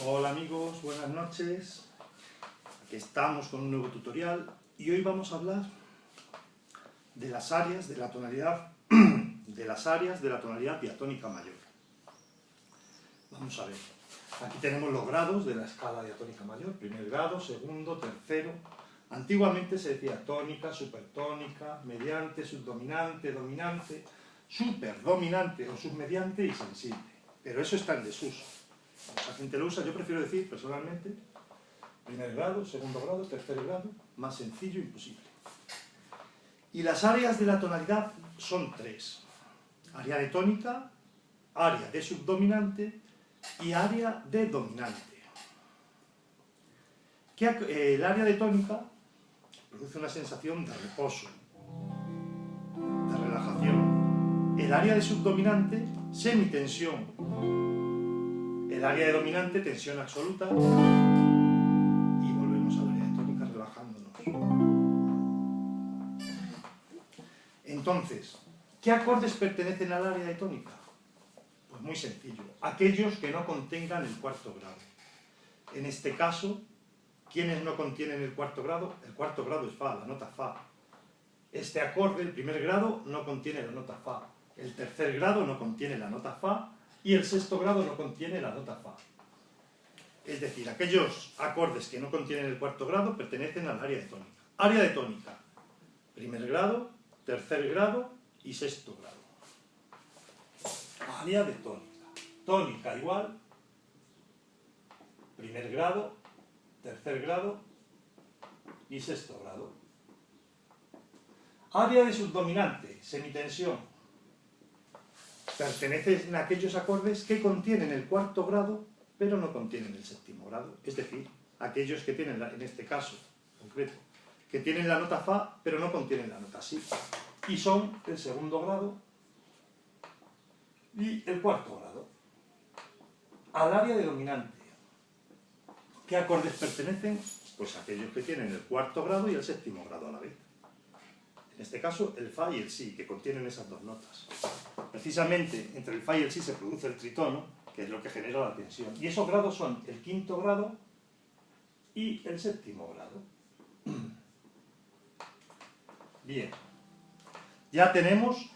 Hola amigos, buenas noches. Aquí estamos con un nuevo tutorial y hoy vamos a hablar de las áreas de la tonalidad diatónica mayor. Vamos a ver. Aquí tenemos los grados de la escala diatónica mayor, primer grado, segundo, tercero. Antiguamente se decía tónica, supertónica, mediante, subdominante, dominante, superdominante o submediante y sensible. Pero eso está en desuso. La gente lo usa, yo prefiero decir personalmente primer grado, segundo grado, tercer grado, más sencillo imposible. Y las áreas de la tonalidad son tres: área de tónica, área de subdominante y área de dominante. El área de tónica produce una sensación de reposo, de relajación. El área de subdominante, semitensión. El área de dominante, tensión absoluta. Y volvemos al área de tónica relajándonos. Entonces, ¿qué acordes pertenecen al área de tónica? Pues muy sencillo. Aquellos que no contengan el cuarto grado. En este caso, ¿quiénes no contienen el cuarto grado? El cuarto grado es Fa, la nota Fa. Este acorde, el primer grado, no contiene la nota Fa. El tercer grado no contiene la nota Fa. Y el sexto grado no contiene la nota Fa. Es decir, aquellos acordes que no contienen el cuarto grado pertenecen al área de tónica. Área de tónica: primer grado, tercer grado y sexto grado. Área de tónica. Tónica igual, primer grado, tercer grado y sexto grado. Área de subdominante, semitensión. Pertenecen a aquellos acordes que contienen el cuarto grado, pero no contienen el séptimo grado. Es decir, aquellos que tienen, en este caso concreto, que tienen la nota Fa, pero no contienen la nota Si. Y son el segundo grado y el cuarto grado. Al área de dominante, ¿qué acordes pertenecen? Pues aquellos que tienen el cuarto grado y el séptimo grado a la vez. En este caso, el Fa y el Si, que contienen esas dos notas. Precisamente, entre el Fa y el Si se produce el tritono, que es lo que genera la tensión. Y esos grados son el quinto grado y el séptimo grado. Bien. Ya tenemos,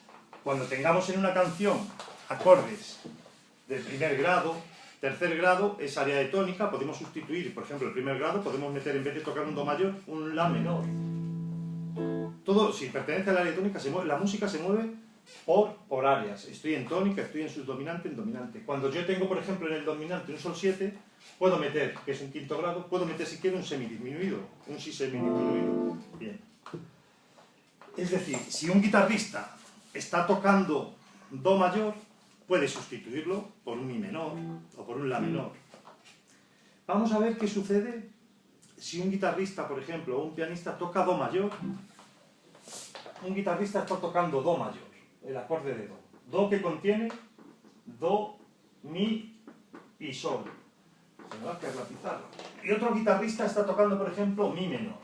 cuando tengamos en una canción acordes del primer grado, tercer grado, es área de tónica, podemos sustituir, por ejemplo, el primer grado, podemos meter, en vez de tocar un Do mayor, un La menor. Todo, si pertenece al área de tónica, la música se mueve por áreas. Estoy en tónica, estoy en subdominante, en dominante. Cuando yo tengo, por ejemplo, en el dominante un Sol 7, puedo meter, que es un quinto grado, puedo meter si quiero un semidisminuido, un Si semidisminuido. Bien. Es decir, si un guitarrista está tocando Do mayor, puede sustituirlo por un Mi menor o por un La menor. Vamos a ver qué sucede si un guitarrista, por ejemplo, o un pianista toca Do mayor. Un guitarrista está tocando Do mayor, el acorde de Do. Do que contiene Do, Mi y Sol. Se me va a caer la pizarra. Y otro guitarrista está tocando, por ejemplo, Mi menor.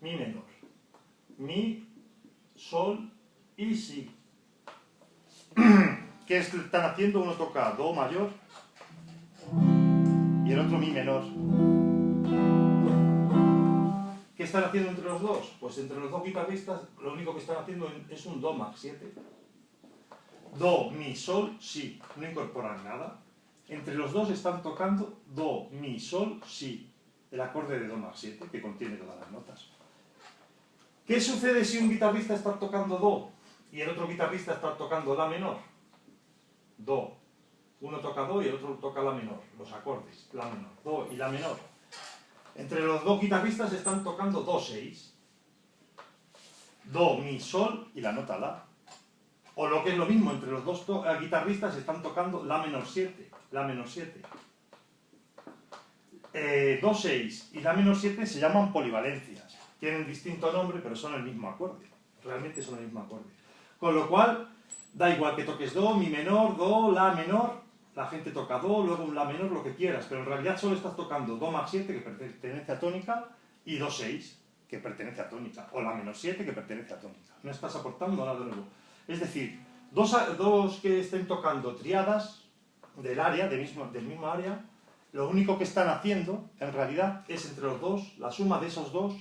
Mi menor. Mi, Sol y Si. ¿Qué están haciendo? Uno toca Do mayor y el otro Mi menor. ¿Qué están haciendo entre los dos? Pues entre los dos guitarristas lo único que están haciendo es un Do Max 7. Do, Mi, Sol, Si. No incorporan nada. Entre los dos están tocando Do, Mi, Sol, Si. El acorde de Do Max 7 que contiene todas las notas. ¿Qué sucede si un guitarrista está tocando Do y el otro guitarrista está tocando La menor? Do. Uno toca Do y el otro toca La menor. Los acordes, La menor. Do y La menor. Entre los dos guitarristas están tocando Do 6. Do, Mi, Sol y la nota La. O lo que es lo mismo, entre los dos guitarristas están tocando La menor 7. La menor 7. Do 6 y La menor 7 se llaman polivalencias. Tienen distinto nombre, pero son el mismo acorde. Realmente son el mismo acorde. Con lo cual, da igual que toques Do, Mi menor, Do, La menor. La gente toca Do, luego un La menor, lo que quieras, pero en realidad solo estás tocando Do Max 7, que pertenece a tónica, y Do 6, que pertenece a tónica, o La menor 7, que pertenece a tónica. No estás aportando nada nuevo. Es decir, dos que estén tocando triadas del área, del mismo área, lo único que están haciendo, en realidad, es entre los dos, la suma de esos dos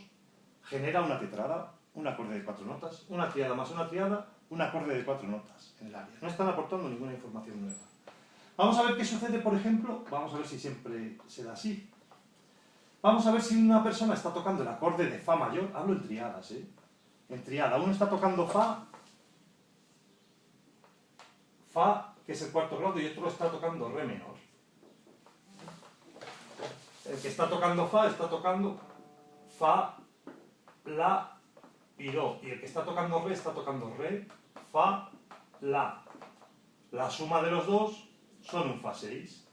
genera una tetrada, un acorde de 4 notas, una tríada más una tríada, un acorde de 4 notas en el área. No están aportando ninguna información nueva. Vamos a ver qué sucede, por ejemplo, vamos a ver si siempre se da así. Vamos a ver si una persona está tocando el acorde de Fa mayor, hablo en triadas, en triada, uno está tocando Fa, que es el cuarto grado, y otro está tocando Re menor. El que está tocando Fa está tocando Fa, La y Do. Y el que está tocando Re está tocando Re, Fa, La. La suma de los dos son un Fa 6.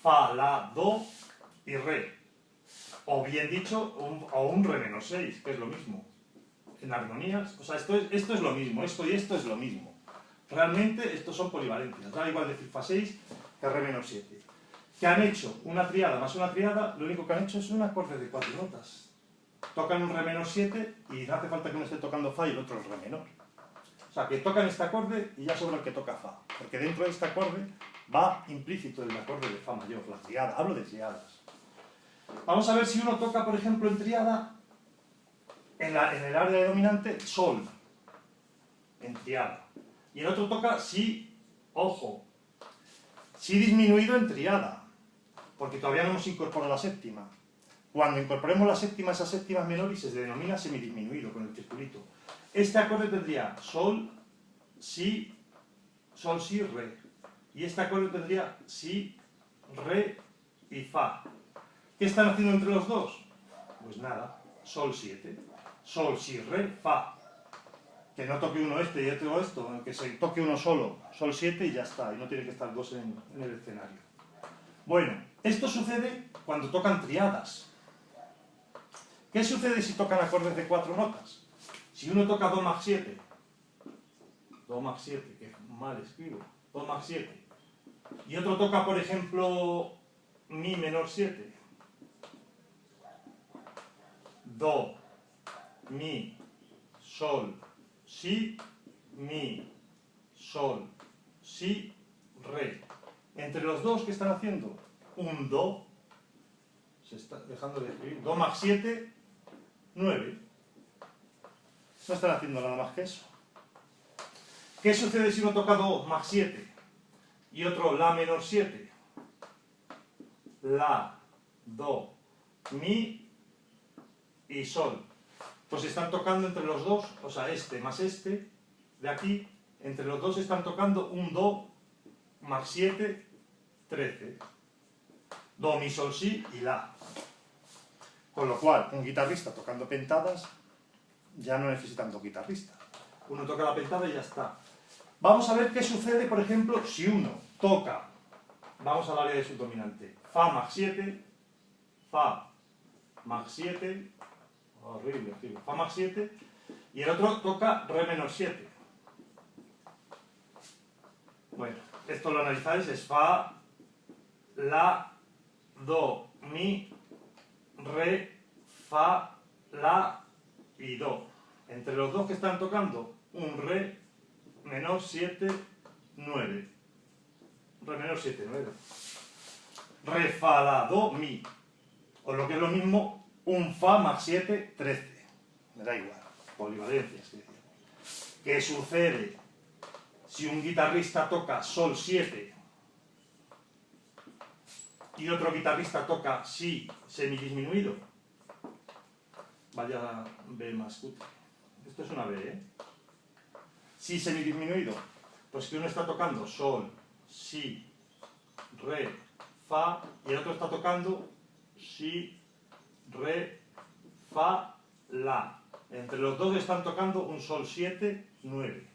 Fa, La, Do y Re. O bien dicho, un Re menor 6, que es lo mismo. En armonías, o sea, esto es lo mismo, esto y esto es lo mismo. Realmente estos son polivalentes. Da igual decir Fa 6 que Re menor 7. Que han hecho una tríada más una tríada, lo único que han hecho es un acorde de 4 notas. Tocan un Re menor 7 y no hace falta que uno esté tocando Fa y el otro el Re menor. O sea, que tocan este acorde y ya sobra el que toca Fa. Porque dentro de este acorde va implícito el acorde de Fa mayor, la tríada. Hablo de triadas. Vamos a ver si uno toca, por ejemplo, en triada, en el área de dominante, Sol, en triada. Y el otro toca Si, ojo, Si disminuido en triada, porque todavía no hemos incorporado la séptima. Cuando incorporemos la séptima, esa séptima menor y se denomina semidisminuido con el circulito. Este acorde tendría Sol, Si, Re. Y este acorde tendría Si, Re y Fa. ¿Qué están haciendo entre los dos? Pues nada, Sol 7. Sol, Si, Re, Fa. Que no toque uno este y otro esto, que se toque uno solo, Sol 7 y ya está, y no tiene que estar dos en el escenario. Bueno, esto sucede cuando tocan triadas. ¿Qué sucede si tocan acordes de 4 notas? Si uno toca Do más 7, que mal escribo, Do más 7, y otro toca, por ejemplo, Mi menor 7, Do, Mi, Sol, Si, Mi, Sol, Si, Re. Entre los dos, ¿qué están haciendo? Un Do, se está dejando de escribir, Do más 7, 9. No están haciendo nada más que eso. ¿Qué sucede si uno toca Do más 7 y otro La menor 7? La, Do, Mi y Sol. Pues están tocando entre los dos, o sea, este más este, de aquí, entre los dos están tocando un Do más 7, 13. Do, Mi, Sol, Si y La. Con lo cual, un guitarrista tocando pentadas ya no necesitan dos guitarristas. Uno toca la pentada y ya está. Vamos a ver qué sucede, por ejemplo, si uno toca, vamos al área de subdominante, Fa más 7, Fa más 7, horrible, Fa más 7, y el otro toca Re menor 7. Bueno, esto lo analizáis, es Fa, La, Do, Mi, Re, Fa, La y Do. Entre los dos que están tocando, un Re menor 7, 9. Re menor 7, 9. Re, Fa, La, Do, Mi. O lo que es lo mismo, un Fa más 7, 13. Me da igual, polivalencias. ¿Qué sucede si un guitarrista toca Sol 7 y otro guitarrista toca Si semidisminuido? Vaya B más cutre. Esto es una B, ¿eh? Si semidisminuido. Pues que uno está tocando Sol, Si, Re, Fa, y el otro está tocando Si, Re, Fa, La. Entre los dos están tocando un Sol 7, 9.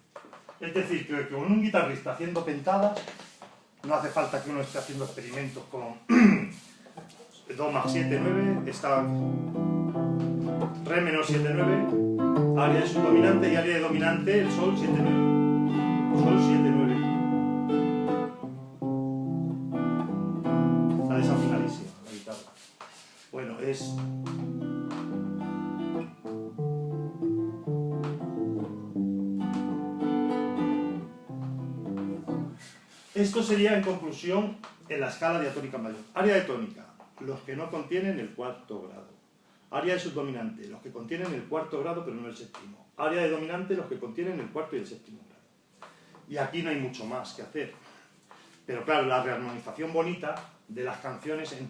Es decir, que con un guitarrista haciendo pentadas, no hace falta que uno esté haciendo experimentos con Do más 7, 9, está Re menor 7, 9, área de subdominante y área de dominante, el Sol 7, 9. Sol 7, 9. Está desafinadísima la guitarra. Bueno, es... Esto sería, en conclusión, en la escala diatónica mayor. Área de tónica, los que no contienen el cuarto grado. Área de subdominante, los que contienen el cuarto grado pero no el séptimo. Área de dominante, los que contienen el cuarto y el séptimo grado. Y aquí no hay mucho más que hacer. Pero claro, la rearmonización bonita de las canciones empieza